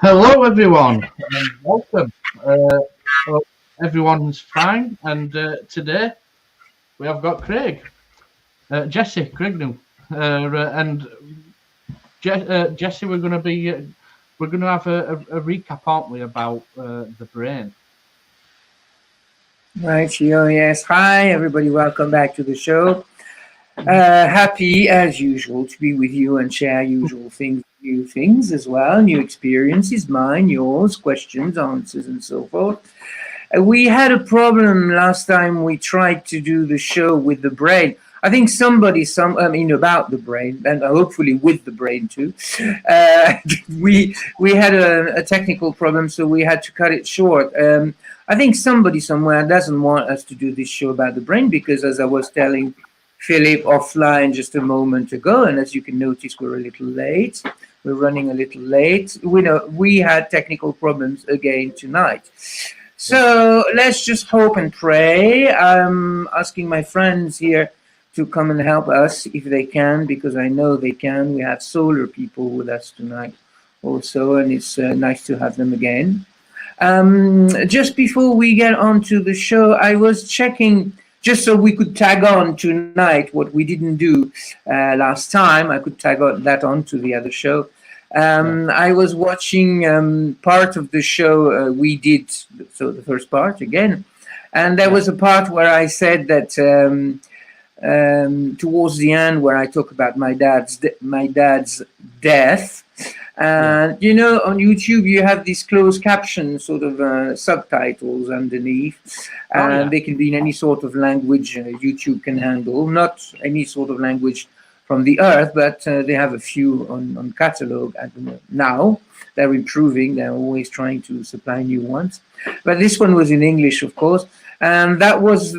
Hello, everyone, and welcome. Hope everyone's fine, and today we have got Jesse, Craignou, and Jesse. We're going to have a recap, aren't we, about the brain? Right, Shio, yes. Hi, everybody. Welcome back to the show. Happy, as usual, to be with you and share usual things, new things as well, new experiences, mine, yours, questions, answers, and so forth. We had a problem last time we tried to do the show with the brain. I think about the brain, and hopefully with the brain too. Uh, we had a technical problem, so we had to cut it short. I think somebody somewhere doesn't want us to do this show about the brain because, as I was telling Philip offline just a moment ago, and as you can notice, we're a little late. We're running a little late. We had technical problems again tonight. So let's just hope and pray. I'm asking my friends here to come and help us if they can, because I know they can. We have solar people with us tonight also, and it's nice to have them again. Just before we get on to the show, I was checking just so we could tag on tonight what we didn't do last time. I could tag that on to the other show. I was watching part of the show we did, so the first part again, and there was a part where I said that towards the end, where I talk about my dad's death. And on YouTube you have these closed caption sort of subtitles underneath, and they can be in any sort of language YouTube can handle, not any sort of language from the earth, but they have a few on catalog now. They're improving. They're always trying to supply new ones. But this one was in English, of course. And that was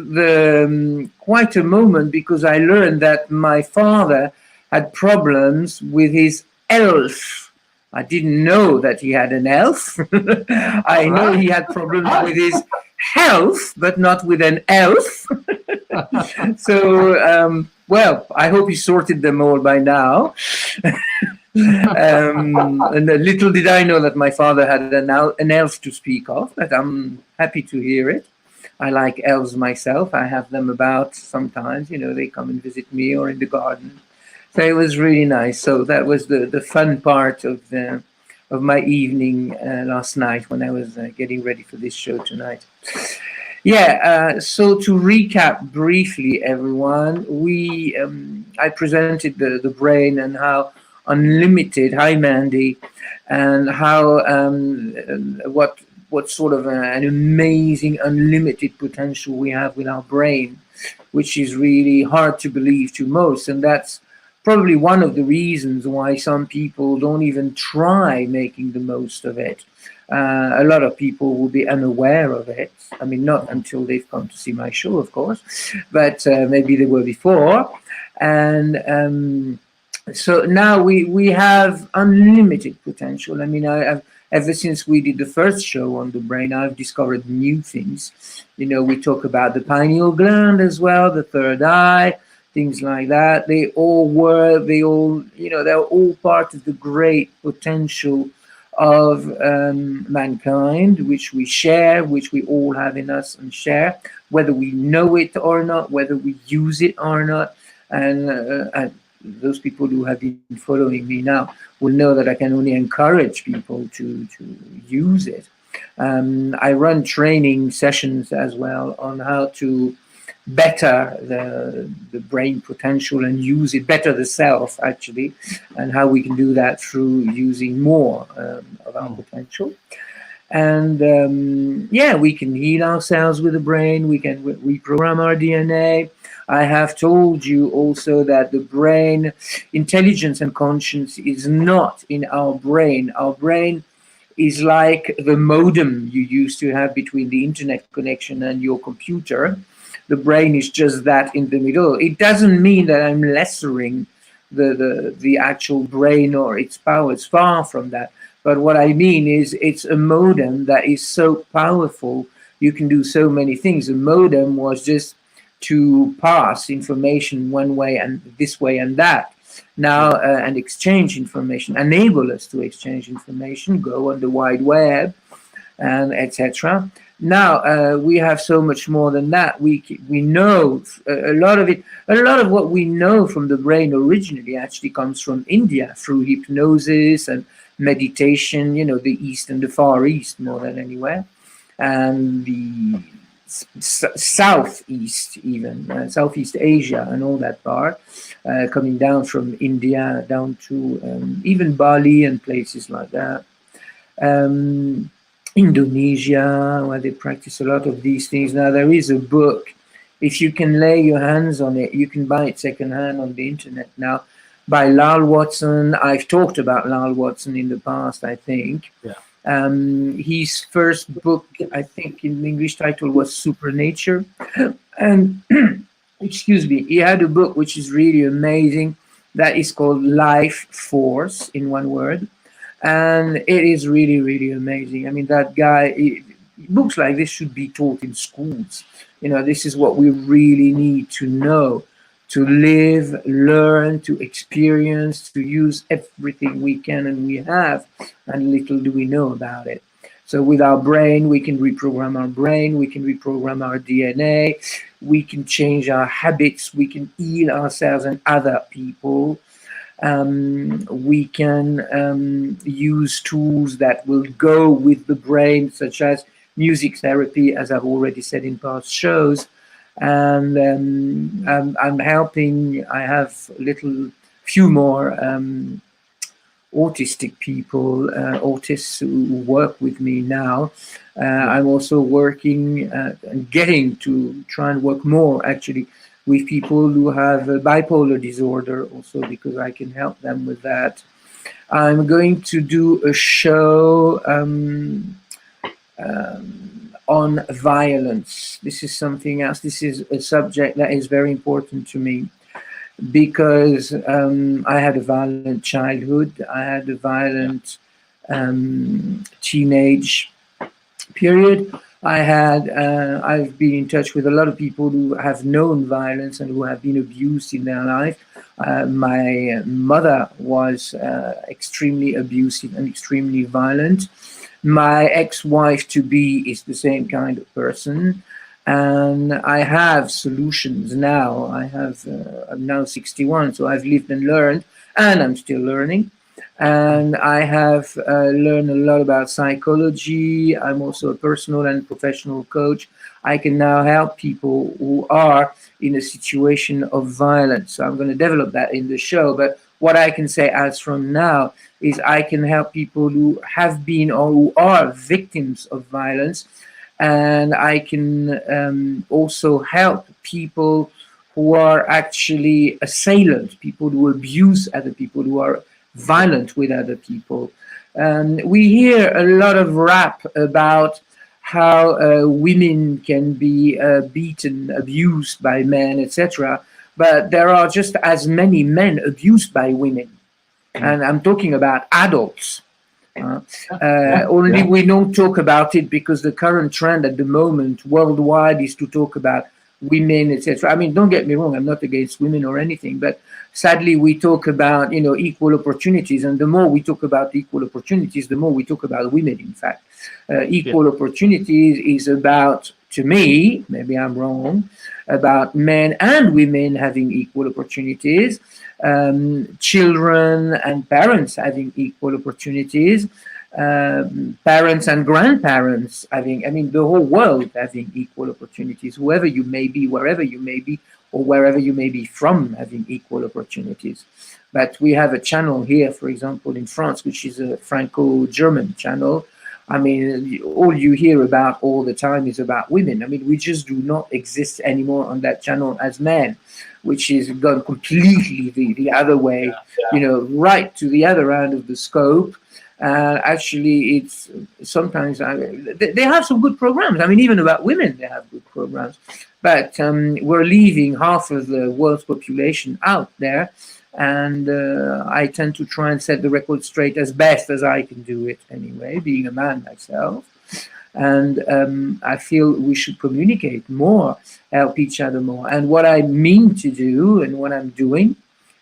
quite a moment, because I learned that my father had problems with his elf. I didn't know that he had an elf. I know he had problems with his health, but not with an elf. So, well, I hope he sorted them all by now. And little did I know that my father had an elf to speak of, but I'm happy to hear it. I like elves myself. I have them about sometimes, they come and visit me or in the garden. So it was really nice. So that was the fun part of my evening last night when I was getting ready for this show tonight. So to recap briefly, everyone, I presented the brain and how unlimited. Hi, Mandy, and how what sort of an amazing unlimited potential we have with our brain, which is really hard to believe to most, and that's probably one of the reasons why some people don't even try making the most of it. A lot of people will be unaware of it. I mean, not until they've come to see my show, of course, but maybe they were before. And so now we have unlimited potential. I mean, ever since we did the first show on the brain, I've discovered new things. We talk about the pineal gland as well, the third eye, things like that. They're all part of the great potential of mankind, which we share, which we all have in us and share, whether we know it or not, whether we use it or not. And those people who have been following me now will know that I can only encourage people to use it. I run training sessions as well on how to better the brain potential and use it, better the self actually, and how we can do that through using more of our potential. And we can heal ourselves with the brain. We can reprogram our DNA. I have told you also that the brain intelligence and conscience is not in our brain. Our brain is like the modem you used to have between the internet connection and your computer. The brain is just that in the middle. It doesn't mean that I'm lessering the actual brain or its power. It's far from that. But what I mean is it's a modem that is so powerful. You can do so many things. A modem was just to pass information one way and this way and that. now and exchange information, enable us to exchange information, go on the wide web, and etc. Now we have so much more than that. We know a lot of it. A lot of what we know from the brain originally actually comes from India through hypnosis and meditation. You know, the East and the Far East more than anywhere, and the Southeast, even Southeast Asia and all that part, coming down from India down to even Bali and places like that. Um, Indonesia, where they practice a lot of these things. Now, there is a book. If you can lay your hands on it, you can buy it secondhand on the internet now by Lal Watson. I've talked about Lal Watson in the past, I think. Yeah. His first book, I think in the English title, was Supernature. And, excuse me, he had a book which is really amazing that is called Life Force, in one word. And it is really, really amazing. I mean, that guy, books like this should be taught in schools. You know, this is what we really need to know, to live, learn, to experience, to use everything we can and we have, and little do we know about it. So with our brain, we can reprogram our brain, we can reprogram our DNA, we can change our habits, we can heal ourselves and other people. We can use tools that will go with the brain, such as music therapy, as I've already said in past shows. And I'm helping, I have few more autistic people, autists who work with me now. I'm also working and getting to try and work more actually with people who have a bipolar disorder also, because I can help them with that. I'm going to do a show on violence. This is something else. This is a subject that is very important to me because I had a violent childhood. I had a violent teenage period. I've been in touch with a lot of people who have known violence and who have been abused in their life. My mother was extremely abusive and extremely violent. My ex-wife to be is the same kind of person. And I have solutions now. I'm now 61, so I've lived and learned, and I'm still learning. And I have learned a lot about psychology. I'm also a personal and professional coach. I can now help people who are in a situation of violence. So I'm going to develop that in the show. But what I can say as from now is I can help people who have been or who are victims of violence. And I can also help people who are actually assailants, people who abuse other people, who are violent with other people. We hear a lot of rap about how women can be beaten, abused by men, etc. But there are just as many men abused by women. And I'm talking about adults. Only we don't talk about it because the current trend at the moment worldwide is to talk about women, etc. I mean, don't get me wrong, I'm not against women or anything, but sadly we talk about, you know, equal opportunities, and the more we talk about equal opportunities, the more we talk about women. In fact, equal opportunities is about, to me, maybe I'm wrong, about men and women having equal opportunities, children and parents having equal opportunities, parents and grandparents having, I mean, the whole world having equal opportunities, whoever you may be, wherever you may be, or wherever you may be from, having equal opportunities. But we have a channel here, for example, in France, which is a Franco-German channel. I mean, all you hear about all the time is about women. I mean, we just do not exist anymore on that channel as men, which is gone completely the other way, you know, right to the other end of the scope. Actually, it's sometimes they have some good programs. I mean, even about women, they have good programs. But we're leaving half of the world's population out there. And I tend to try and set the record straight as best as I can do it anyway, being a man myself. And I feel we should communicate more, help each other more. And what I mean to do and what I'm doing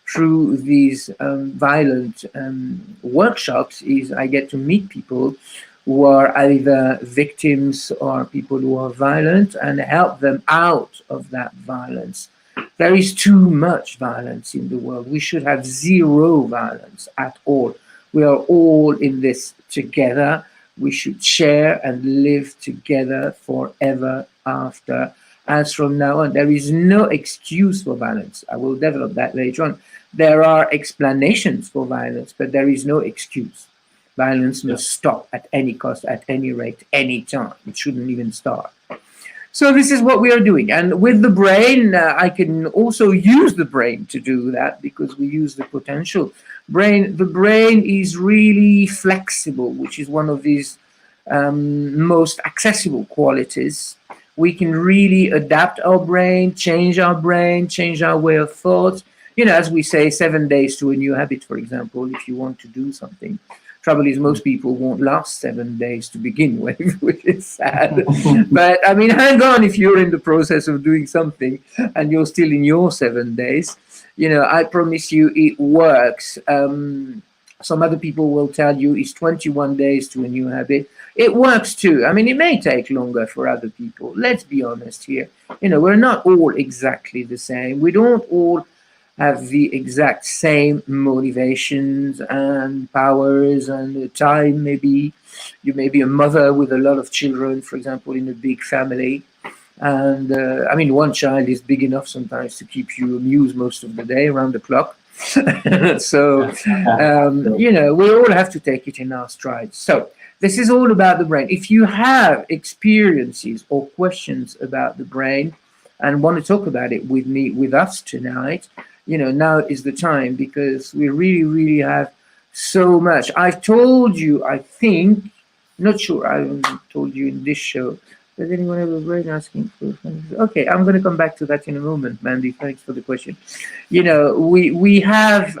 through these violent workshops is I get to meet people who are either victims or people who are violent and help them out of that violence. There is too much violence in the world. We should have zero violence at all. We are all in this together. We should share and live together forever after. As from now on, there is no excuse for violence. I will develop that later on. There are explanations for violence, but there is no excuse. Violence must stop at any cost, at any rate, any time. It shouldn't even start. So this is what we are doing. And with the brain, I can also use the brain to do that because we use the potential. The brain is really flexible, which is one of these most accessible qualities. We can really adapt our brain, change our way of thought. As we say, 7 days to a new habit, for example, if you want to do something. Trouble is, most people won't last 7 days to begin with, which is sad. But I mean, hang on if you're in the process of doing something and you're still in your 7 days. I promise you it works. Some other people will tell you it's 21 days to a new habit. It works too. I mean, it may take longer for other people. Let's be honest here. We're not all exactly the same. We don't all have the exact same motivations and powers and time. Maybe you may be a mother with a lot of children, for example, in a big family. And I mean, one child is big enough sometimes to keep you amused most of the day around the clock. So, we all have to take it in our stride. So this is all about the brain. If you have experiences or questions about the brain and want to talk about it with us tonight, now is the time, because we really, really have so much. I've told you, I think, not sure, I haven't told you in this show. Does anyone have a brain asking for things? Okay, I'm going to come back to that in a moment, Mandy. Thanks for the question. We have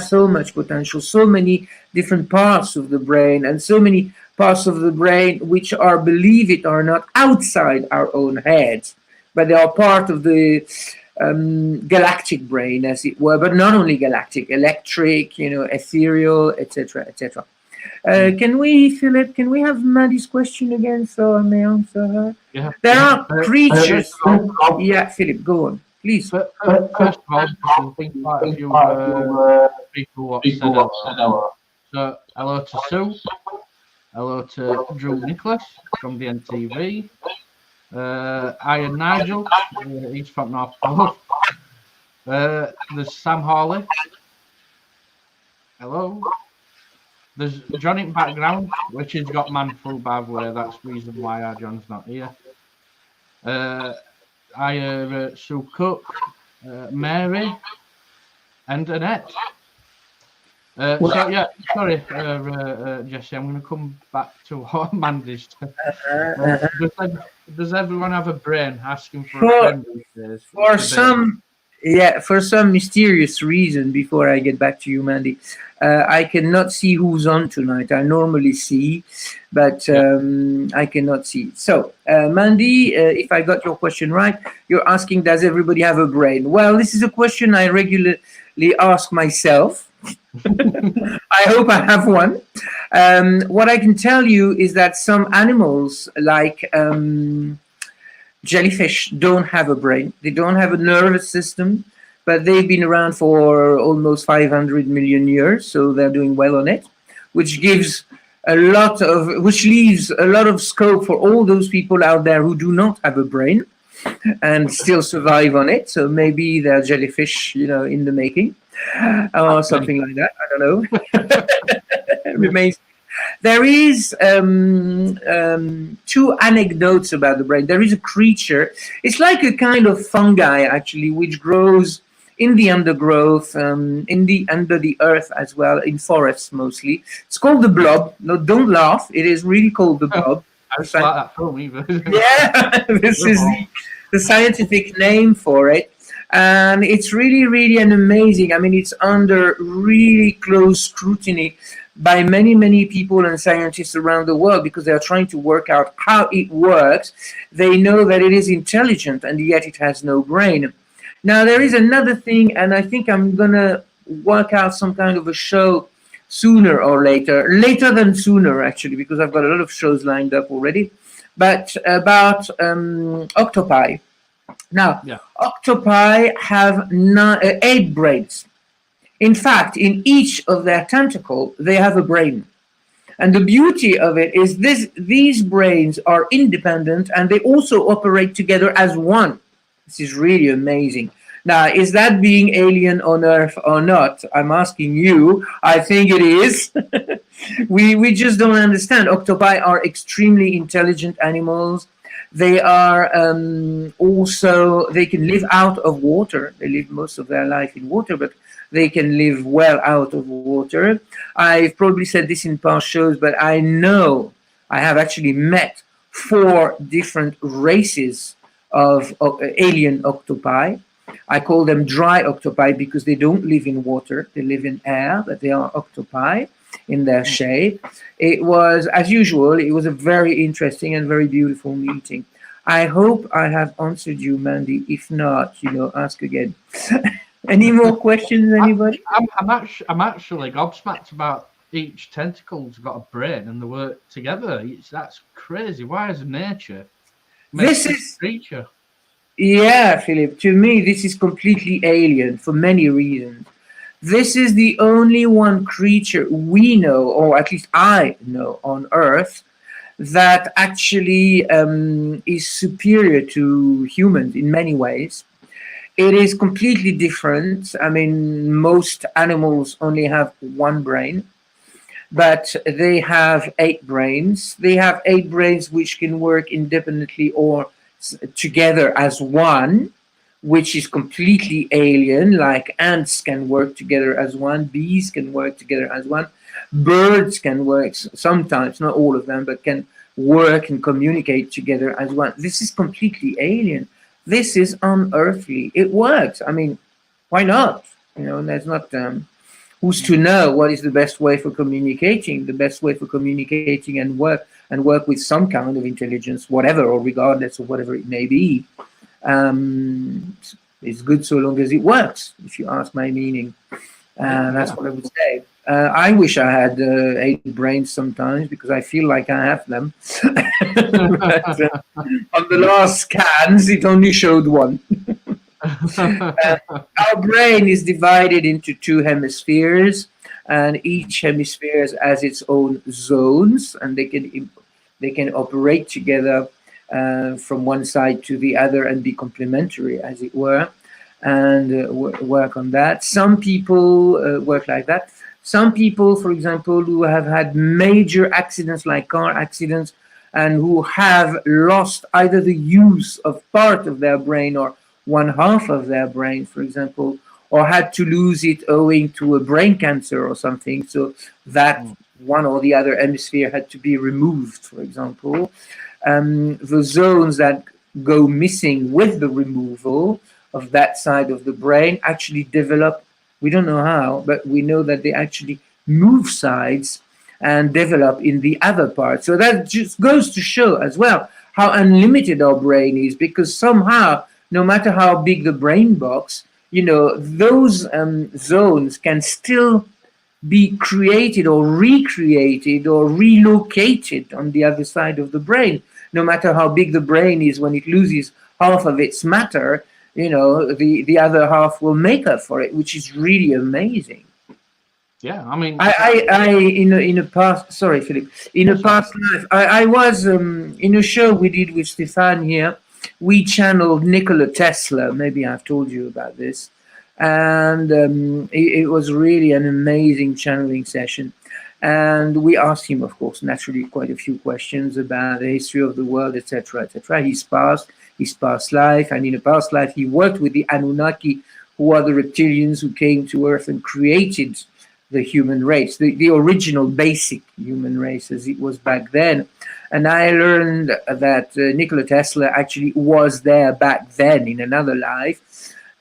so much potential, so many different parts of the brain, and so many parts of the brain which are, believe it or not, outside our own heads, but they are part of the galactic brain, as it were, but not only galactic, electric, ethereal, etc., etc. Can we, Philip, have Maddie's question again so I may answer her? Yeah. There are creatures. Yeah, Philip, go on, please. First of all, I think quite a few people said hello. So, hello to Sue. Hello to Drew Nicholas from the NTV. Iron Nigel, he's from North Pole. There's Sam Hawley. Hello. There's John in background, which has got man full, by the way. That's the reason why our John's not here. I hear Sue Cook, Mary, and Annette. So yeah, sorry, Jesse. I'm going to come back to what Mandy's. Does everyone have a brain? Asking for a friend these days. For some mysterious reason, before I get back to you, Mandy, I cannot see who's on tonight. I normally see, but I cannot see. So, Mandy, if I got your question right, you're asking, does everybody have a brain? Well, this is a question I regularly ask myself. I hope I have one. What I can tell you is that some animals, like jellyfish, don't have a brain. They don't have a nervous system, but they've been around for almost 500 million years, so they're doing well on it, which leaves a lot of scope for all those people out there who do not have a brain and still survive on it. So maybe they're jellyfish, in the making. Or something like that. I don't know. Remains. There is two anecdotes about the brain. There is a creature. It's like a kind of fungi, actually, which grows in the undergrowth, under the earth as well, in forests mostly. It's called the blob. No, don't laugh. It is really called the blob. I was like that film either. Yeah, this is the scientific name for it. And it's really, really amazing. I mean, it's under really close scrutiny by many, many people and scientists around the world because they are trying to work out how it works. They know that it is intelligent and yet it has no brain. Now, there is another thing, and I think I'm going to work out some kind of a show sooner or later. Later than sooner, actually, because I've got a lot of shows lined up already. But about octopi. Now, Yeah. octopi have 8 brains. In fact, in each of their tentacle, they have a brain. And the beauty of it is these brains are independent and they also operate together as one. This is really amazing. Now, is that being alien on Earth or not? I'm asking you. I think it is. We just don't understand. Octopi are extremely intelligent animals. They are also, they can live out of water. They live most of their life in water, but they can live well out of water. I've probably said this in past shows, but I know I have actually met 4 different races of alien octopi. I call them dry octopi because they don't live in water, they live in air, but they are octopi in their shape. It was, as usual, it was a very interesting and very beautiful meeting. I hope I have answered you, Mandy. If not, ask again. Any more questions, anybody? I'm actually gobsmacked about each tentacle's got a brain and they work together. That's crazy. Why is nature This is, creature? yeah, Philip, to me, this is completely alien for many reasons. This is the only one creature we know, or at least I know, on Earth that actually is superior to humans in many ways. It is completely different. I mean, most animals only have one brain, but they have 8 brains. They have 8 brains which can work independently or together as one, which is completely alien. Like ants can work together as one, bees can work together as one, birds can work sometimes, not all of them, but can work and communicate together as one. This is completely alien. This is unearthly. It works. I mean, why not? There's not. Who's to know what is the best way for communicating? The best way for communicating and work with some kind of intelligence, whatever or regardless of whatever it may be. It's good so long as it works. If you ask my meaning, that's what I would say. I wish I had 8 brains sometimes because I feel like I have them. But, on the last scans, it only showed one. Our brain is divided into 2 hemispheres, and each hemisphere has its own zones, and they can operate together from one side to the other and be complementary, as it were, and work on that. Some people work like that. Some people, for example, who have had major accidents like car accidents and who have lost either the use of part of their brain or 1/2 of their brain, for example, or had to lose it owing to a brain cancer or something, so that one or the other hemisphere had to be removed, for example. The zones that go missing with the removal of that side of the brain actually develop. We don't know how, but we know that they actually move sides and develop in the other part. So that just goes to show as well how unlimited our brain is, because somehow, no matter how big the brain box, those zones can still be created or recreated or relocated on the other side of the brain. No matter how big the brain is, when it loses half of its matter, the other half will make up for it, which is really amazing. Yeah, I mean, I in a past, sorry, Philip, in a past life, I was in a show we did with Stefan here. We channeled Nikola Tesla. Maybe I've told you about this, and it was really an amazing channeling session. And we asked him, of course, naturally, quite a few questions about the history of the world, etc., etc. His past life, and in a past life, he worked with the Anunnaki, who are the reptilians who came to Earth and created the human race, the original basic human race as it was back then. And I learned that Nikola Tesla actually was there back then in another life.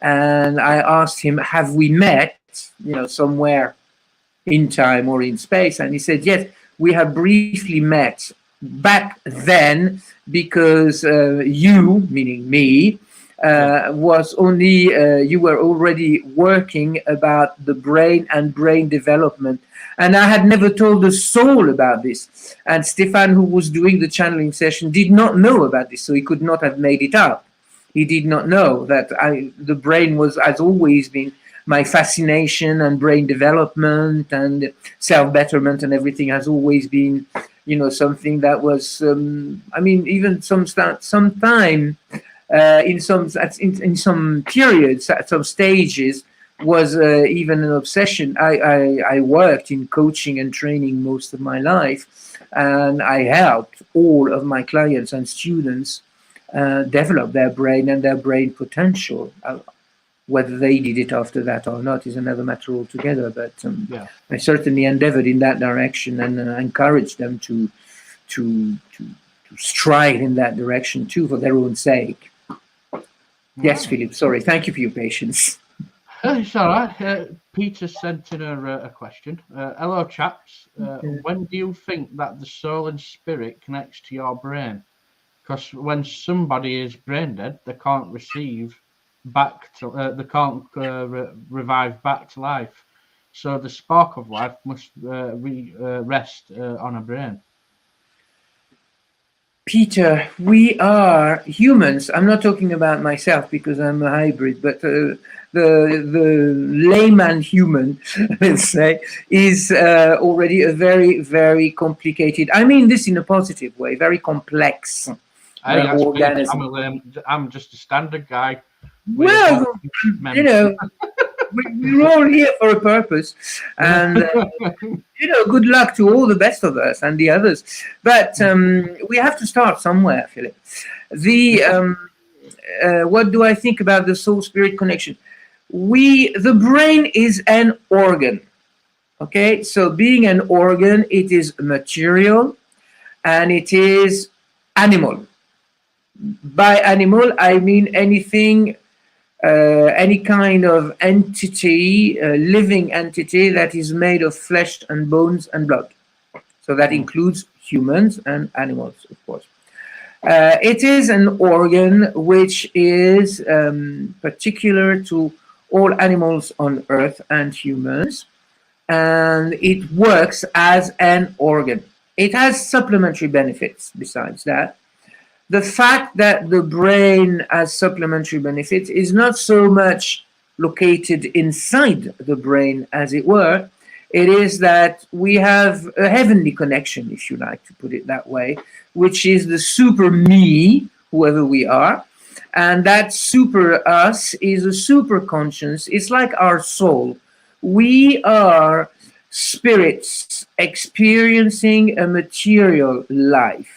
And I asked him, have we met, somewhere in time or in space? And he said, yes, we have briefly met back then because you, meaning me, was only you were already working about the brain and brain development. And I had never told a soul about this. And Stefan, who was doing the channeling session, did not know about this, so he could not have made it up. He did not know that the brain has always been my fascination, and brain development and self-betterment and everything has always been, something that was, even some time in some periods, at some stages, was even an obsession. I worked in coaching and training most of my life, and I helped all of my clients and students develop their brain and their brain potential. Whether they did it after that or not is another matter altogether. But I certainly endeavored in that direction and encouraged them to strive in that direction too, for their own sake. Yes, Philip. Sorry. Thank you for your patience. It's all right. Peter sent in a question. Hello, chaps. When do you think that the soul and spirit connects to your brain? Because when somebody is brain dead, they can't receive back to, they can't revive back to life. So the spark of life must rest on a brain. Peter, we are humans. I'm not talking about myself because I'm a hybrid, but the layman human, let's say, is already a very, very complicated. I mean this in a positive way, very complex organism. I'm just a standard guy. Well, we're all here for a purpose, and good luck to all the best of us and the others. But we have to start somewhere, Philip. What do I think about the soul-spirit connection? The brain is an organ. Okay, so being an organ, it is material and it is animal. By animal, I mean anything. Any kind of entity, living entity that is made of flesh and bones and blood. So that includes humans and animals, of course. It is an organ which is particular to all animals on Earth and humans, and it works as an organ. It has supplementary benefits besides that. The fact that the brain has supplementary benefits is not so much located inside the brain, as it were. It is that we have a heavenly connection, if you like to put it that way, which is the super me, whoever we are. And that super us is a super conscience. It's like our soul. We are spirits experiencing a material life,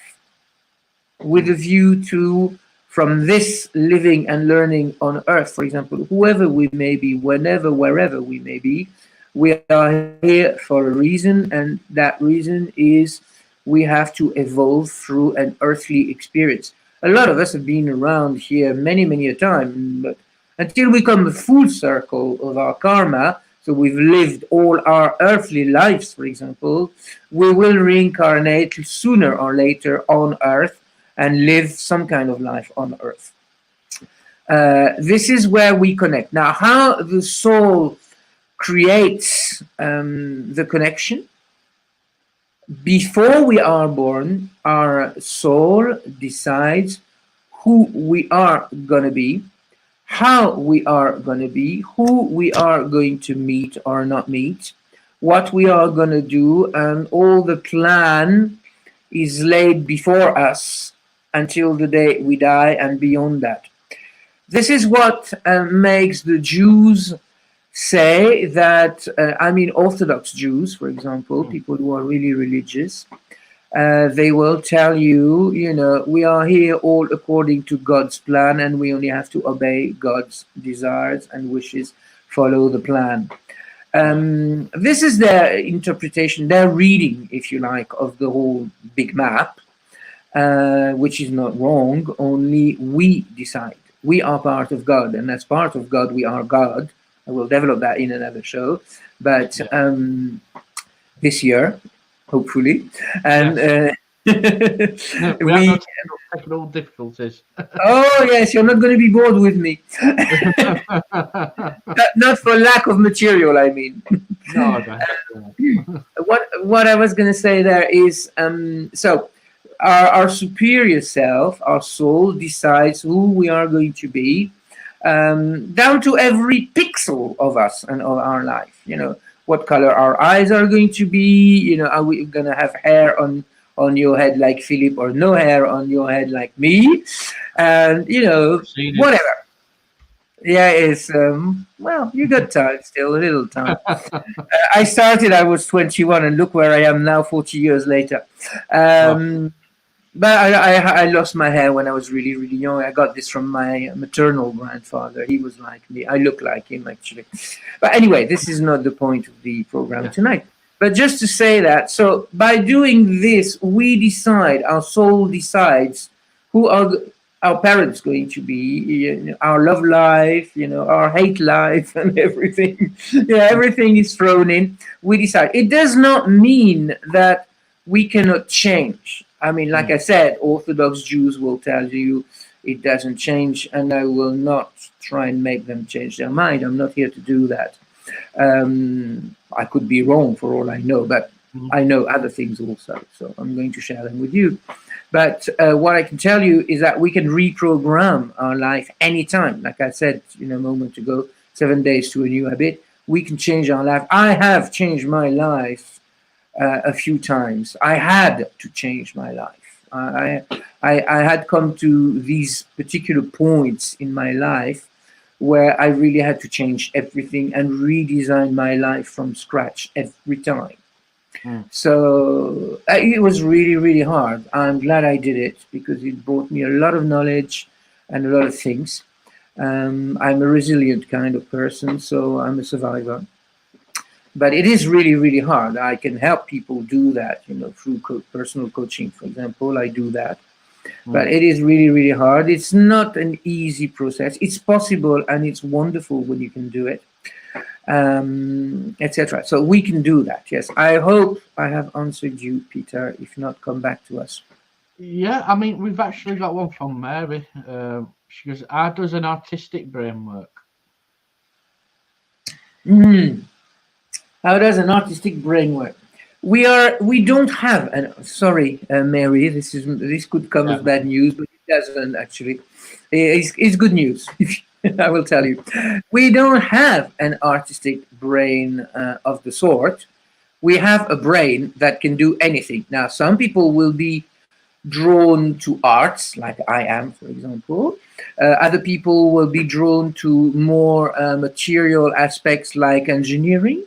with a view to, from this living and learning on Earth, for example, whoever we may be, whenever, wherever we may be, we are here for a reason, and that reason is we have to evolve through an earthly experience. A lot of us have been around here many, many a time, but until we come the full circle of our karma, so we've lived all our earthly lives, for example, we will reincarnate sooner or later on Earth and live some kind of life on Earth. This is where we connect. Now, how the soul creates the connection. Before we are born, our soul decides who we are going to be, how we are going to be, who we are going to meet or not meet, what we are going to do, and all the plan is laid before us until the day we die and beyond that. This is what makes the Jews say that, Orthodox Jews, for example, people who are really religious, they will tell you, we are here all according to God's plan and we only have to obey God's desires and wishes, follow the plan. This is their interpretation, their reading, if you like, of the whole big map. Which is not wrong, only we decide. We are part of God, and as part of God, we are God. I will develop that in another show, but this year, hopefully. And No, we have no we technical difficulties. Oh yes, you're not going to be bored with me. Not for lack of material, I mean. No, definitely not. What I was going to say there is, so our superior self, our soul, decides who we are going to be, down to every pixel of us and of our life. What color our eyes are going to be. Are we going to have hair on your head like Philip, or no hair on your head like me? And Proceeded. whatever. Yeah, it's well, you got time still, a little time. I started, I was 21, and look where I am now, 40 years later. Oh, But I lost my hair when I was really, really young. I got this from my maternal grandfather. He was like me. I look like him, actually. But anyway, this is not the point of the program yeah. tonight. But just to say that, so by doing this, we decide, our soul decides who are our parents going to be, our love life, our hate life, and everything. Everything is thrown in. We decide. It does not mean that we cannot change. I mean, like Mm. I said, Orthodox Jews will tell you it doesn't change, and I will not try and make them change their mind. I'm not here to do that. I could be wrong for all I know, but Mm. I know other things also, so I'm going to share them with you. But what I can tell you is that we can reprogram our life anytime. Like I said, a moment ago, 7 days to a new habit. We can change our life. I have changed my life a few times. I had to change my life. I had come to these particular points in my life where I really had to change everything and redesign my life from scratch every time. Mm. So it was really, really hard. I'm glad I did it because it brought me a lot of knowledge and a lot of things. I'm a resilient kind of person, so I'm a survivor. But it is really, really hard. I can help people do that, through personal coaching, for example. I do that. But Mm. it is really, really hard. It's not an easy process. It's possible and it's wonderful when you can do it, etc. So we can do that. Yes. I hope I have answered you, Peter. If not, come back to us. Yeah, I mean, we've actually got one from Mary. She goes, "How does an artistic brain work?" Mm. How does an artistic brain work? We don't have an sorry, Mary. This could come Yeah. as bad news, but it doesn't actually. It's good news. I will tell you, we don't have an artistic brain of the sort. We have a brain that can do anything. Now, some people will be drawn to arts, like I am, for example. Other people will be drawn to more material aspects, like engineering,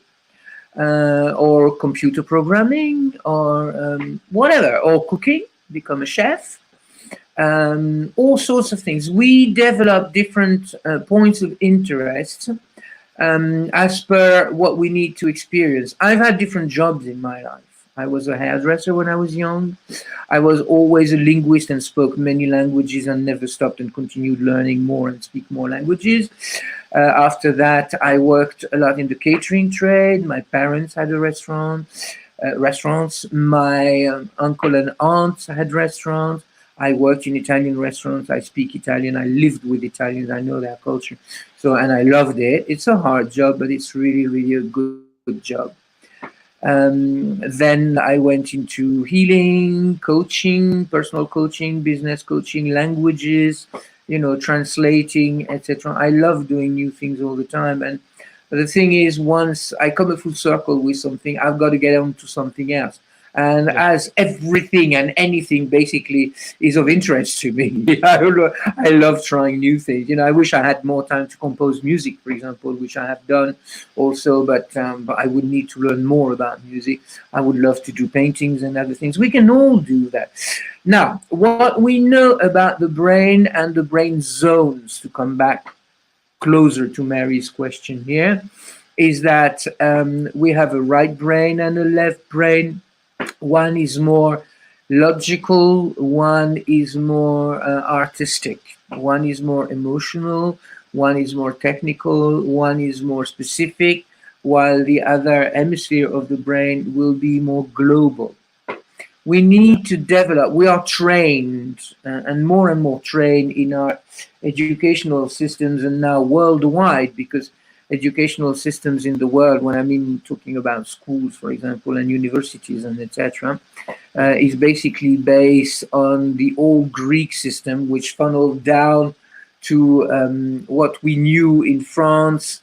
or computer programming, or whatever, or cooking, become a chef, all sorts of things. We develop different points of interest as per what we need to experience. I've had different jobs in my life. I was a hairdresser when I was young. I was always a linguist and spoke many languages and never stopped and continued learning more and speak more languages. After that, I worked a lot in the catering trade. My parents had a restaurants. My uncle and aunt had restaurants. I worked in Italian restaurants. I speak Italian. I lived with Italians. I know their culture. So, and I loved it. It's a hard job, but it's really, really a good job. Then I went into healing, coaching, personal coaching, business coaching, languages, translating, etc. I love doing new things all the time. And the thing is, once I come a full circle with something, I've got to get on to something else. And Yeah. as everything and anything basically is of interest to me, I love trying new things. I wish I had more time to compose music, for example, which I have done also, but I would need to learn more about music. I would love to do paintings and other things. We can all do that. Now, what we know about the brain and the brain zones, to come back closer to Mary's question here, is that we have a right brain and a left brain. One is more logical, one is more artistic, one is more emotional, one is more technical, one is more specific, while the other hemisphere of the brain will be more global. We need to develop. We are trained and more trained in our educational systems, and now worldwide, because educational systems in the world, when I mean talking about schools, for example, and universities and etc., is basically based on the old Greek system, which funneled down to what we knew in France,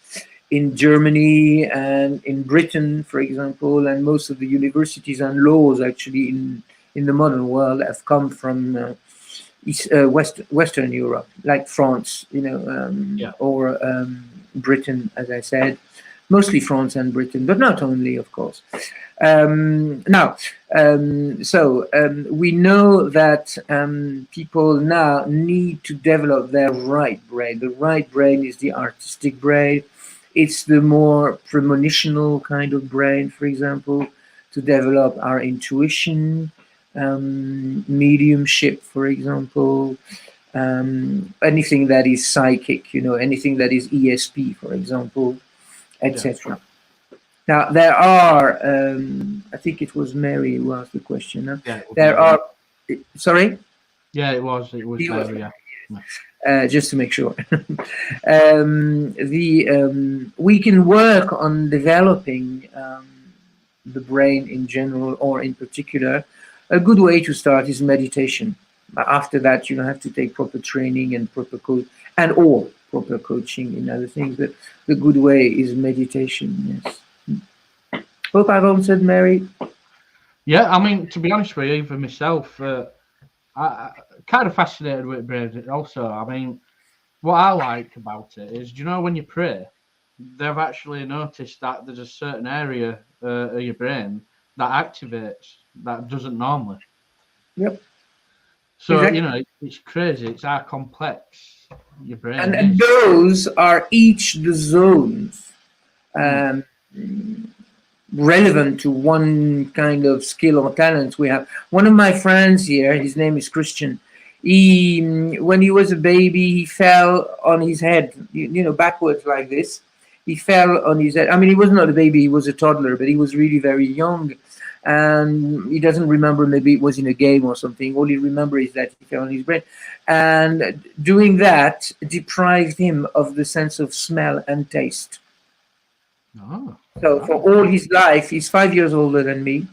in Germany, and in Britain, for example. And most of the universities and laws actually in the modern world have come from Western Europe, like France, Yeah. or Britain, as I said, mostly France and Britain, but not only, of course. Now, we know that people now need to develop their right brain. The right brain is the artistic brain. It's the more premonitional kind of brain, for example, to develop our intuition, mediumship, for example, anything that is psychic, anything that is ESP, for example, etc. Now, there are, I think it was Mary who asked the question. Huh? Yeah, it was There Mary. are, sorry? Yeah, it was Mary, yeah. Just to make sure. We can work on developing the brain in general, or in particular. A good way to start is meditation. After that, you don't have to take proper training and proper proper coaching in other things. But the good way is meditation. Yes. Hope I've answered, Mary. Yeah, I mean, to be honest with you, even myself, I kind of fascinated with brain. Also, I mean, what I like about it is, when you pray, they've actually noticed that there's a certain area of your brain that activates that doesn't normally. Yep. So, Exactly. it's crazy. It's how complex your brain And is. those are each the zones um, relevant to one kind of skill or talent we have. One of my friends here, his name is Christian. When he was a baby, he fell on his head, backwards like this. He fell on his head. I mean, he was not a baby; he was a toddler, but he was really very young, and he doesn't remember. Maybe it was in a game or something. All he remembers is that he fell on his brain, and doing that deprived him of the sense of smell and taste. Oh, So for all his life, he's 5 years older than me.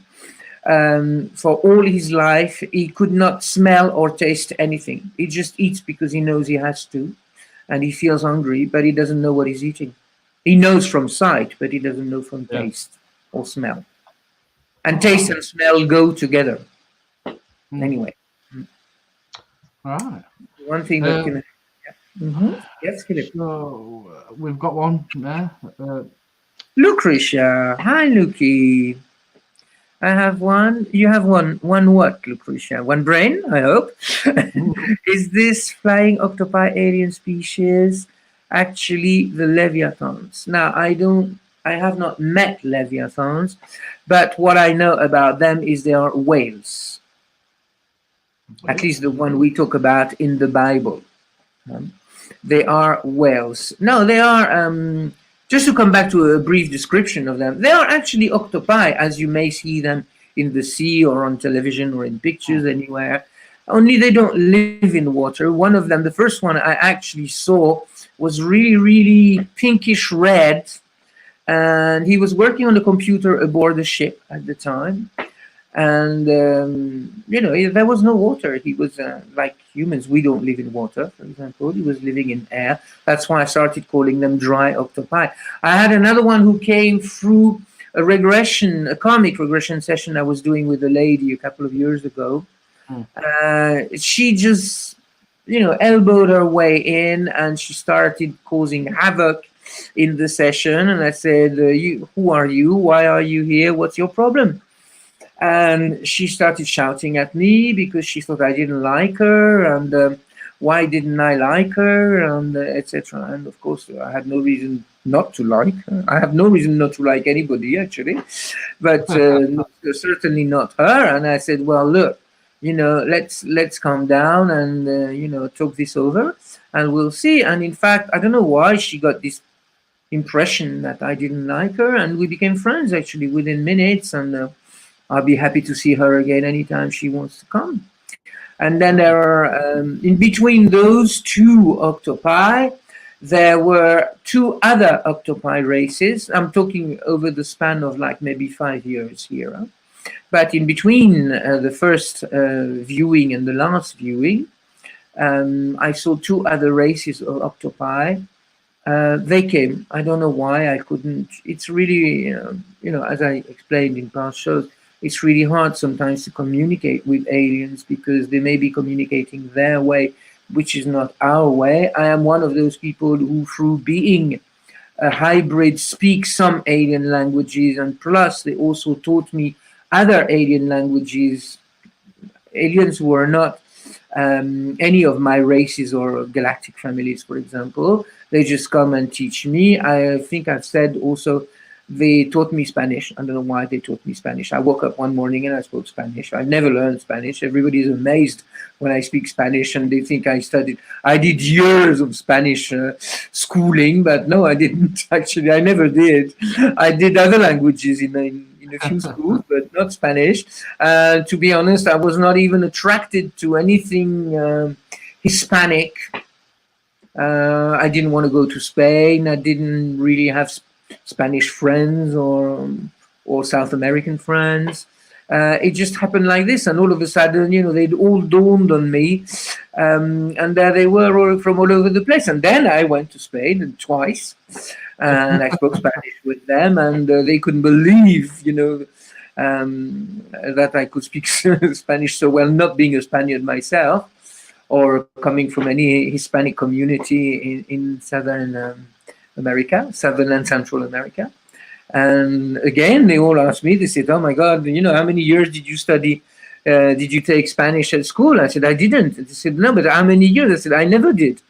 For all his life, he could not smell or taste anything. He just eats because he knows he has to, and he feels hungry, but he doesn't know what he's eating. He knows from sight, but he doesn't know from taste or smell. And taste and smell go together. Anyway. All right. One thing that can... Yes, Philip. So we've got one there. Lucretia. Hi, Luki. I have one. You have one. One what, Lucretia? One brain, I hope. Is this flying octopi alien species actually the leviathans? Now, I have not met leviathans, but what I know about them is they are whales. At least the one we talk about in the Bible. They are whales. No, they are... just to come back to a brief description of them, they are actually octopi, as you may see them in the sea or on television or in pictures anywhere. Only they don't live in water. One of them, the first one I actually saw, was really, really pinkish red. And he was working on a computer aboard the ship at the time. And, there was no water. He was like humans. We don't live in water, for example. He was living in air. That's why I started calling them dry octopi. I had another one who came through a comic regression session I was doing with a lady a couple of years ago. She just, elbowed her way in, and she started causing havoc in the session. And I said, who are you? Why are you here? What's your problem? And she started shouting at me because she thought I didn't like her, and why didn't I like her, and etc. And of course, I had no reason not to like her. I have no reason not to like anybody, actually, but certainly not her. And I said, well, look, let's calm down and talk this over, and we'll see. And in fact, I don't know why she got this impression that I didn't like her, and we became friends actually within minutes. And I'll be happy to see her again anytime she wants to come. And then there are, in between those two octopi, there were two other octopi races. I'm talking over the span of like maybe 5 years here. Huh? But in between the first viewing and the last viewing, I saw two other races of octopi. They came. I don't know why I couldn't. It's really, as I explained in past shows, it's really hard sometimes to communicate with aliens because they may be communicating their way, which is not our way. I am one of those people who, through being a hybrid, speak some alien languages, and plus they also taught me other alien languages, aliens who are not any of my races or galactic families, for example. They just come and teach me. I think I've said also they taught me Spanish. I don't know why they taught me Spanish. I woke up one morning and I spoke Spanish. I've never learned Spanish. Everybody is amazed when I speak Spanish and they think I studied. I did years of Spanish schooling, but no, I didn't actually. I never did. I did other languages in a few schools, but not Spanish. To be honest, I was not even attracted to anything Hispanic. I didn't want to go to Spain. I didn't really have Spanish friends or South American friends. It just happened like this, and all of a sudden, they'd all dawned on me, and there they were all from all over the place. And then I went to Spain twice, and I spoke Spanish with them, and they couldn't believe, that I could speak Spanish so well, not being a Spaniard myself, or coming from any Hispanic community in Southern America, Southern and Central America. And again, they all asked me, they said, oh my God, how many years did you study? Did you take Spanish at school? I said, I didn't. They said, no, but how many years? I said, I never did.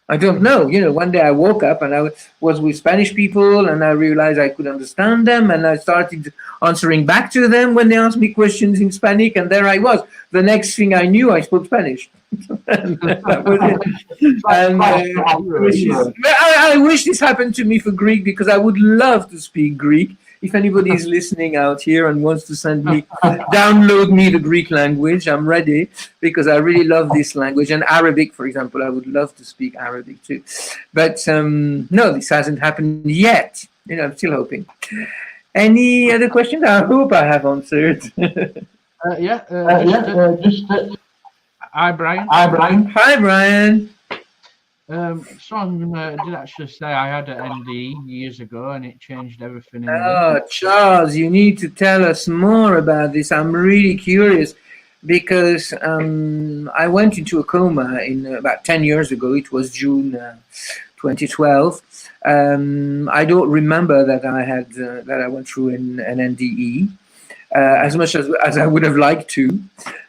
I don't know. One day I woke up and I was with Spanish people and I realized I could understand them and I started answering back to them when they asked me questions in Spanish, and there I was. The next thing I knew, I spoke Spanish. And that was it. And I wish this happened to me for Greek because I would love to speak Greek. If anybody is listening out here and wants to download me the Greek language, I'm ready because I really love this language. And Arabic, for example, I would love to speak Arabic too. But no, this hasn't happened yet. I'm still hoping. Any other questions? I hope I have answered. Hi, Brian. Hi, Brian. Someone did actually say I had an NDE years ago and it changed everything. Charles, you need to tell us more about this. I'm really curious because I went into a coma about 10 years ago. It was June 2012. I don't remember that I went through an NDE as much as I would have liked to.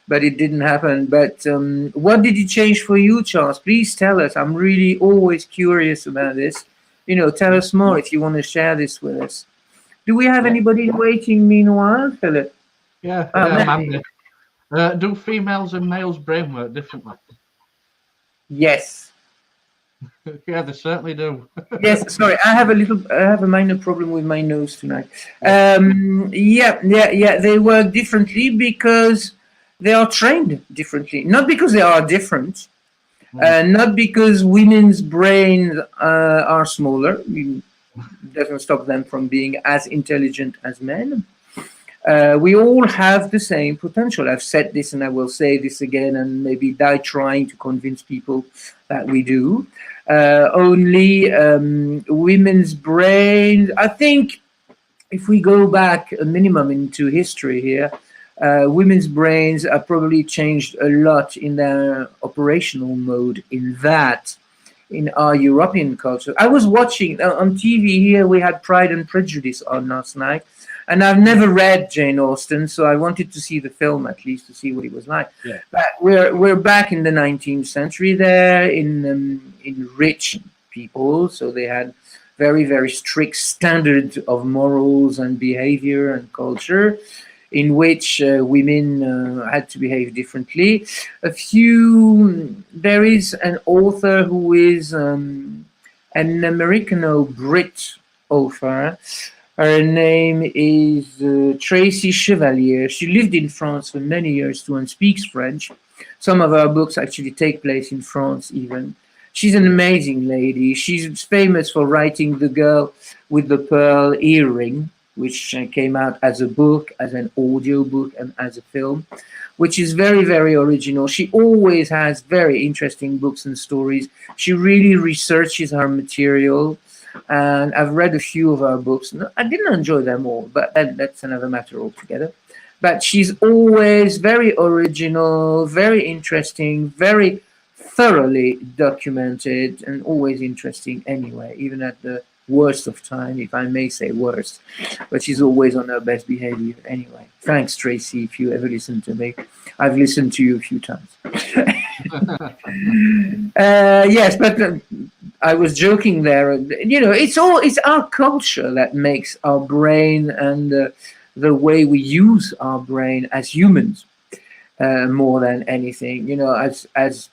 But it didn't happen. But what did it change for you, Charles? Please tell us. I'm really always curious about this. Tell us more if you want to share this with us. Do we have anybody waiting meanwhile, Philip? Yeah, do females and males brain work differently? Yes. Yeah, they certainly do. Yes, sorry, I have a minor problem with my nose tonight. They work differently because they are trained differently, not because they are different, not because women's brains are smaller. It doesn't stop them from being as intelligent as men. We all have the same potential. I've said this and I will say this again and maybe die trying to convince people that we do. Only women's brains, I think if we go back a minimum into history here, women's brains have probably changed a lot in their operational mode in our European culture. I was watching on TV here, we had Pride and Prejudice on last night, and I've never read Jane Austen, so I wanted to see the film at least to see what it was like. Yeah. But we're back in the 19th century there, in rich people, so they had very, very strict standards of morals and behavior and culture, in which women had to behave differently. There is an author who is an Americano-Brit author. Her name is Tracy Chevalier. She lived in France for many years too and speaks French. Some of her books actually take place in France, even. She's an amazing lady. She's famous for writing The Girl with the Pearl Earring, which came out as a book, as an audio book, and as a film, which is very, very original. She always has very interesting books and stories. She really researches her material, and I've read a few of her books. I didn't enjoy them all, but that's another matter altogether. But she's always very original, very interesting, very thoroughly documented, and always interesting anyway, even at the worst of time, if I may say worst. But she's always on her best behavior anyway. Thanks, Tracy, if you ever listen to me. I've listened to you a few times. Yes, but I was joking there. It's our culture that makes our brain and the way we use our brain as humans more than anything. As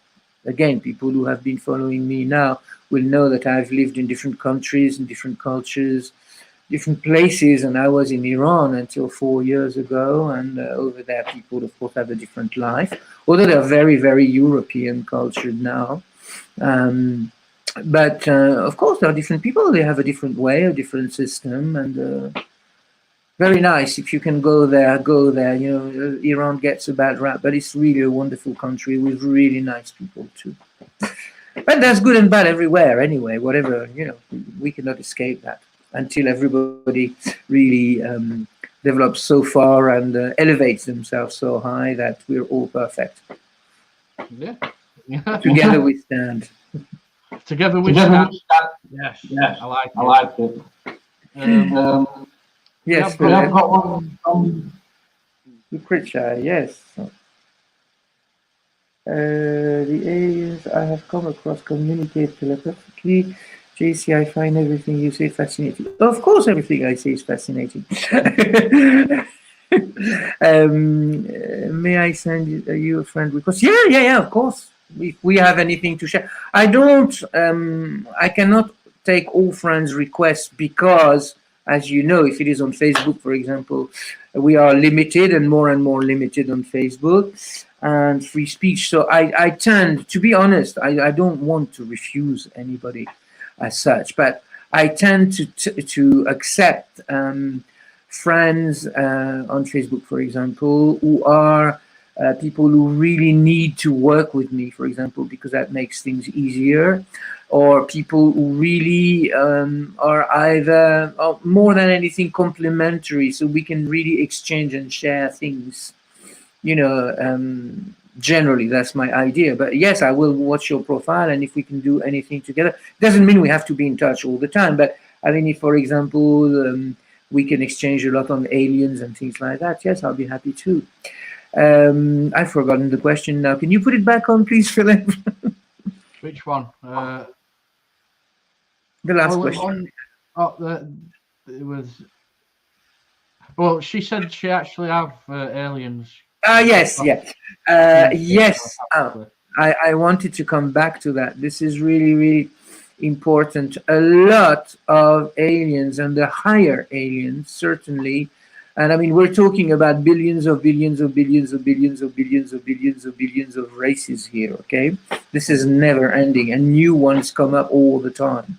again, people who have been following me now will know that I've lived in different countries and different cultures, different places, and I was in Iran until 4 years ago, and over there people, of course, have a different life, although they're very, very European cultured now. But of course, there are different people. They have a different way, a different system, and very nice. If you can go there, go there. Iran gets a bad rap, but it's really a wonderful country with really nice people too. But there's good and bad everywhere anyway. Whatever, we cannot escape that until everybody really develops so far and elevates themselves so high that we're all perfect. Yeah. Together we stand. Together we stand. Yes. I like it. Yes, we have got one from Lucretia, yes. The aliens I have come across communicate telepathically. JC, I find everything you say fascinating. Of course, everything I say is fascinating. May I send you a friend request? Yeah, of course. If we have anything to share. I cannot take all friends' requests because, as you know, if it is on Facebook, for example, we are limited and more limited on Facebook and free speech. So I tend, to be honest, I don't want to refuse anybody as such, but I tend to accept friends on Facebook, for example, who are people who really need to work with me, for example, because that makes things easier, or people who really are either more than anything complementary, so we can really exchange and share things. Generally that's my idea. But yes, I will watch your profile, and if we can do anything together, doesn't mean we have to be in touch all the time. But I mean, if, for example, we can exchange a lot on aliens and things like that, yes, I'll be happy too. I've forgotten the question now. Can you put it back on, please, Philip? Which one? The last question. It was. Well, she said she actually have aliens. Yes. Yes. I wanted to come back to that. This is really, really important. A lot of aliens, and the higher aliens, certainly. And I mean, we're talking about billions of billions of billions of billions of billions of billions of billions of races here, okay? This is never ending, and new ones come up all the time.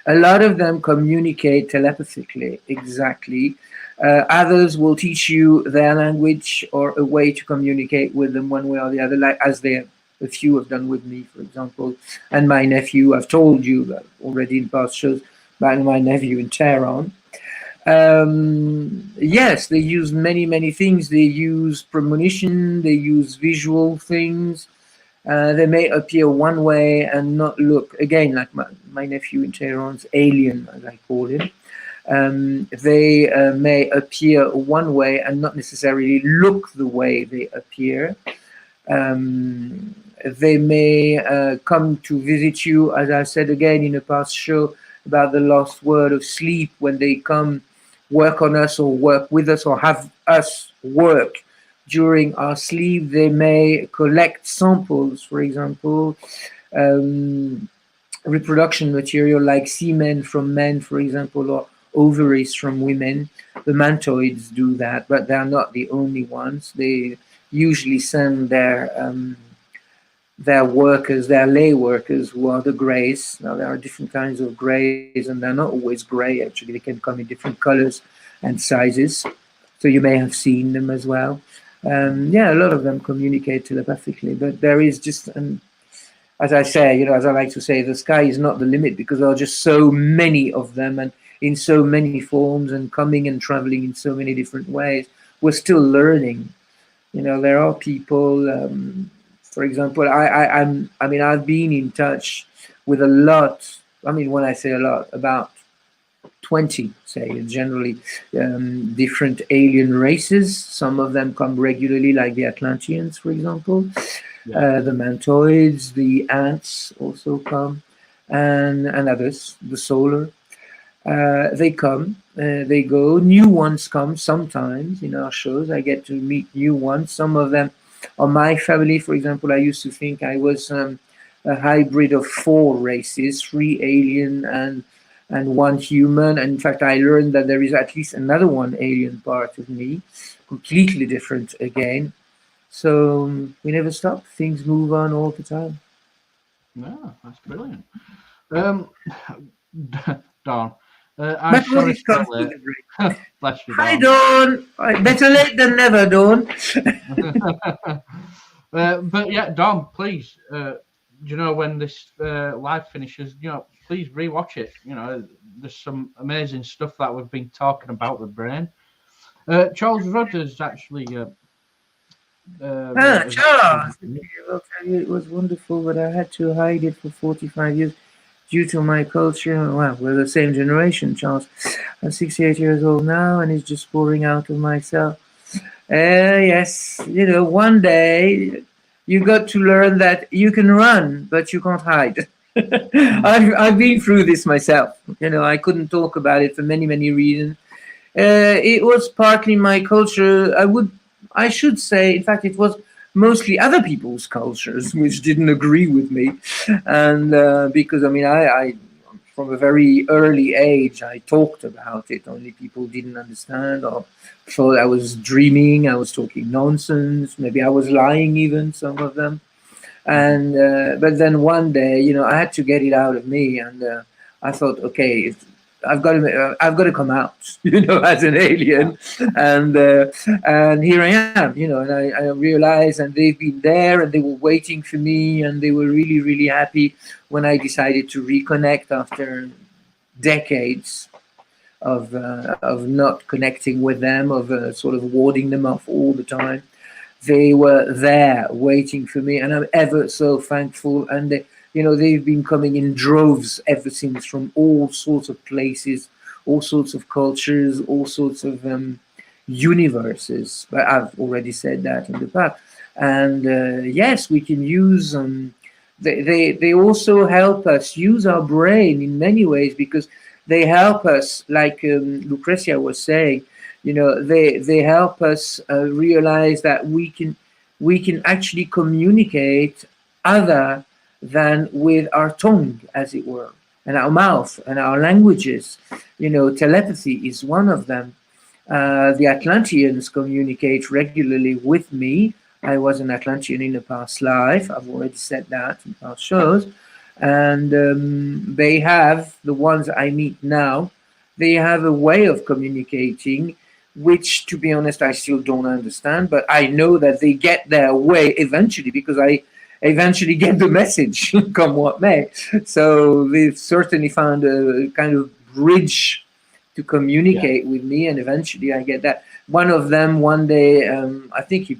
A lot of them communicate telepathically, exactly. Others will teach you their language or a way to communicate with them one way or the other, like as a few have done with me, for example, and my nephew. I've told you that already in past shows about my nephew in Tehran. Yes, they use many things. They use premonition, they use visual things. They may appear one way and not look, again, like my nephew in Tehran's alien, as I call him. They may appear one way and not necessarily look the way they appear. They may come to visit you, as I said again in a past show about the lost word of sleep, when they come work on us or work with us or have us work during our sleep. They may collect samples, for example, reproduction material like semen from men, for example, ovaries from women. The mantoids do that, but they're not the only ones. They usually send their workers, their lay workers, who are the greys. Now there are different kinds of greys, and they're not always grey. Actually, they can come in different colors and sizes. So you may have seen them as well. Yeah, a lot of them communicate telepathically, but there is just as I say, as I like to say, the sky is not the limit because there are just so many of them and in so many forms and coming and traveling in so many different ways. We're still learning. There are people. For example, I've been in touch with a lot. I mean, when I say a lot, about 20, say, generally, different alien races. Some of them come regularly, like the Atlanteans, for example. Yeah. The mantoids, the ants also come, and others, the solar. They come, they go. New ones come sometimes in our shows. I get to meet new ones. Some of them are my family. For example, I used to think I was a hybrid of four races, three alien and one human. And in fact, I learned that there is at least another one alien part of me, completely different again. So we never stop. Things move on all the time. Yeah, that's brilliant. Um, Dawn, I'm But when sorry it so comes to late. the brain, Bless you, hi Dawn. Dawn. Better late than never, Dawn. But yeah, Dom, please, when this live finishes, please rewatch it. There's some amazing stuff that we've been talking about the brain. Charles Rudd has actually, has actually, Charles, I'll tell you, it was wonderful, but I had to hide it for 45 years due to my culture. Well, we're the same generation, Charles. I'm 68 years old now, and it's just pouring out of myself. Yes, one day you got to learn that you can run, but you can't hide. I've been through this myself. I couldn't talk about it for many, many reasons. It was partly my culture. I should say, in fact, it was mostly other people's cultures which didn't agree with me, and because I from a very early age I talked about it. Only people didn't understand or thought I was dreaming. I was talking nonsense. Maybe I was lying, even some of them. Mhm. And but then one day, I had to get it out of me, and I thought, okay, I've got to come out, as an alien, and here I am, and I realized, and they've been there, and they were waiting for me, and they were really, really happy when I decided to reconnect after decades of not connecting with them, of sort of warding them off all the time. They were there waiting for me, and I'm ever so thankful. And they've been coming in droves ever since, from all sorts of places, all sorts of cultures, all sorts of universes. But I've already said that in the past. And yes, we can use. They also help us use our brain in many ways, because they help us, like Lucretia was saying, they help us realize that we can actually communicate other than with our tongue, as it were, and our mouth and our languages. Telepathy is one of them. The Atlanteans communicate regularly with me. I was an Atlantean in a past life. I've already said that in past shows. And they have, the ones I meet now, they have a way of communicating, which, to be honest, I still don't understand. But I know that they get their way eventually, because I eventually get the message, come what may. So they've certainly found a kind of bridge to Yeah. communicate with me, and eventually I get that. One of them, one day, I think he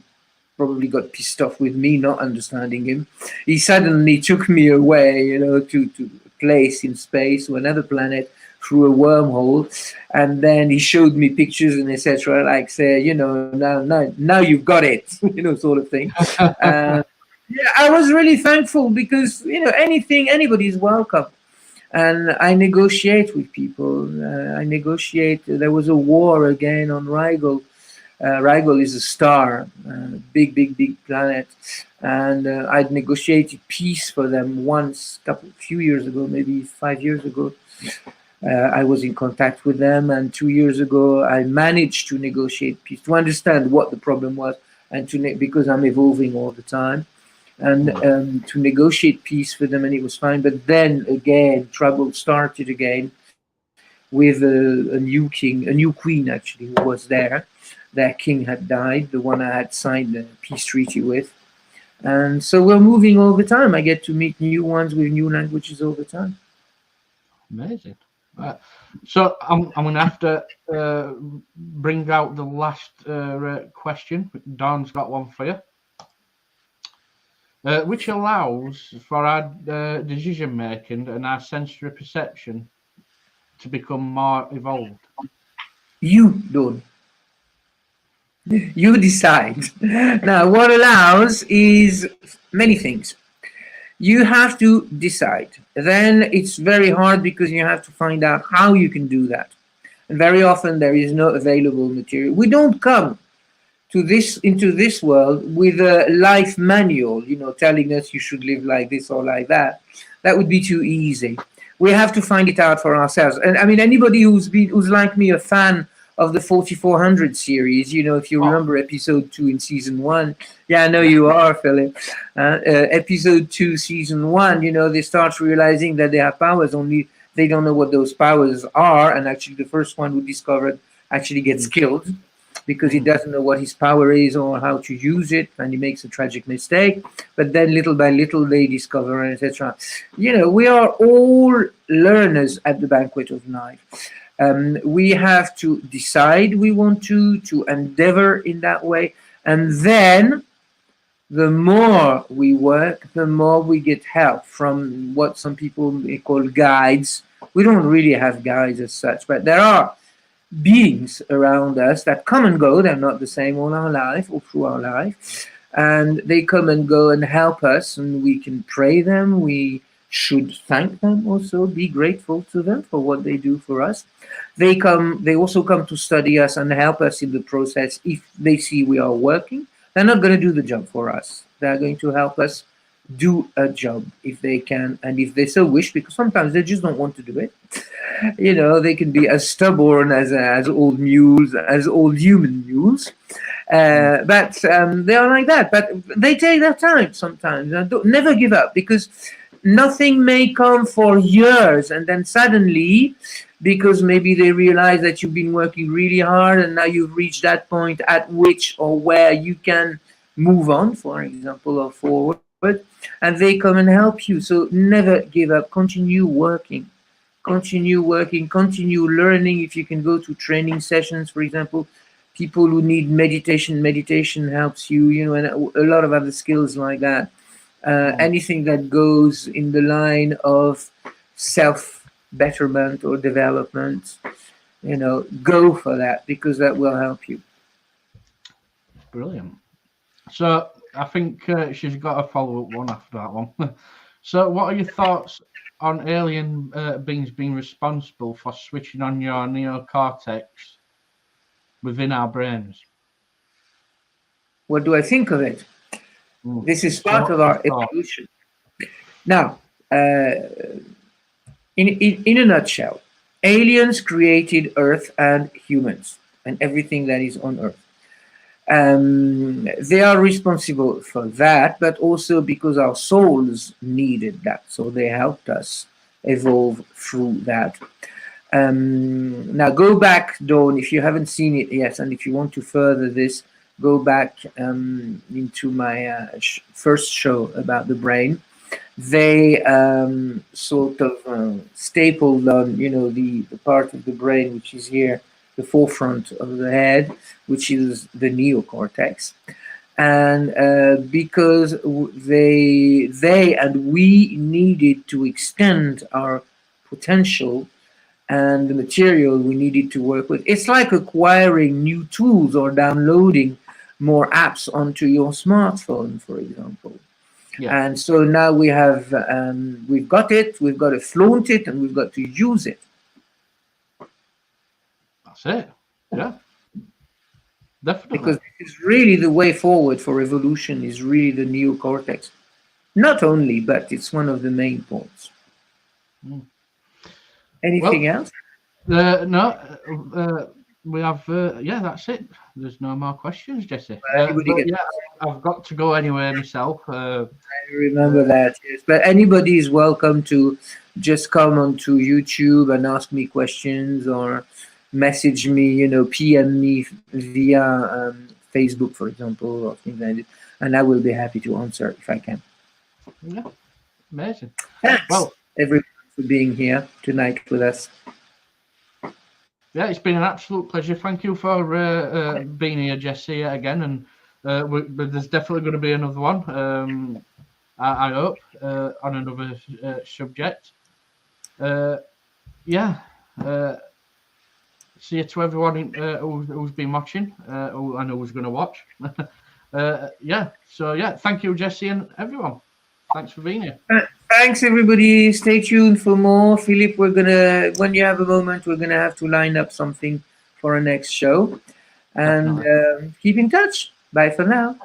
probably got pissed off with me not understanding him. He suddenly took me away, to a place in space, to another planet, through a wormhole, and then he showed me pictures and etc. Like, say, now you've got it, sort of thing. Yeah, I was really thankful, because anybody's welcome. And I negotiate with people. I negotiate. There was a war again on Rigel. Rigel is a star, big, big, big planet, and I'd negotiated peace for them once, few years ago, maybe 5 years ago. I was in contact with them, and 2 years ago, I managed to negotiate peace, to understand what the problem was, and because I'm evolving all the time, and Mm. to negotiate peace for them, and it was fine. But then again, trouble started again with a new king, a new queen actually, who was there. Their king had died, the one I had signed a peace treaty with. And so we're moving all the time. I get to meet new ones with new languages all the time. Amazing. So I'm going to have to bring out the last question. Dawn's got one for you, which allows for our decision making and our sensory perception to become more evolved. You don't. You decide. Now, what allows is many things. You have to decide. Then it's very hard because you have to find out how you can do that. And very often there is no available material. We don't come to this into this world with a life manual, telling us you should live like this or like that. That would be too easy. We have to find it out for ourselves. And I mean, anybody who's like me, a fan of the 4400 series, if you Oh, remember episode 2 in season 1. Yeah, I know yeah. you are, Philip. Episode 2, season 1, they start realizing that they have powers, only they don't know what those powers are. And actually, the first one who discovered actually gets Mm, killed because he mm, doesn't know what his power is or how to use it, and he makes a tragic mistake. But then, little by little, they discover, etc. We are all learners at the banquet of life. We have to decide we want to endeavor in that way, and then the more we work, the more we get help from what some people may call guides. We don't really have guides as such, but there are beings around us that come and go. They're not the same all our life or through our life. And they come and go and help us, and we can pray them. We should thank them also, be grateful to them for what they do for us. They also come to study us and help us in the process if they see we are working. They're not going to do the job for us. They're going to help us do a job if they can and if they so wish, because sometimes they just don't want to do it. They can be as stubborn as old mules, as old human mules. mm. But they are like that. But they take their time sometimes. Never give up, because nothing may come for years, and then suddenly, because maybe they realize that you've been working really hard and now you've reached that point at which or where you can move on, for example, or forward, and they come and help you. So never give up. Continue working, continue learning. If you can go to training sessions, for example, people who need meditation helps you, and a lot of other skills like that. Mm. Anything that goes in the line of self betterment or development, go for that, because that will help you. Brilliant. So I think she's got a follow-up one after that one. So what are your thoughts on alien beings being responsible for switching on your neocortex within our brains? What do I think of it? Mm. This is So part what's of your our thought? evolution. Now, in a nutshell, aliens created Earth and humans and everything that is on Earth. They are responsible for that, but also because our souls needed that. So they helped us evolve through that. Now, go back, Dawn, if you haven't seen it yet, and if you want to further this, go back into my first show about the brain. They sort of stapled on, the part of the brain which is here, the forefront of the head, which is the neocortex. And because they and we needed to extend our potential and the material we needed to work with. It's like acquiring new tools or downloading more apps onto your smartphone, for example. Yeah, And so now we've got it, we've got to flaunt it, and we've got to use it. that's it. Yeah, definitely. Because this is really the way forward for evolution, is really the neocortex. Not only, but it's one of the main points. Mm. Anything else? No, we have. Yeah, that's it. There's no more questions, Jesse. Anybody But can yeah, I've got to go anyway myself. I remember that, yes. But anybody is welcome to just come onto YouTube and ask me questions or message me, PM me via Facebook, for example, or things like that. And I will be happy to answer if I can. Yeah, amazing. Thanks, Well, everyone, for being here tonight with us. Yeah, it's been an absolute pleasure. Thank you for being here, Jesse, again. And but there's definitely going to be another one. I hope on another subject. Yeah. See you to everyone who's been watching and who's going to watch. Yeah. So yeah, thank you, Jesse, and everyone. Thanks for being here. Thanks, everybody. Stay tuned for more. Philip, when you have a moment, we're gonna have to line up something for our next show. And keep in touch. Bye for now.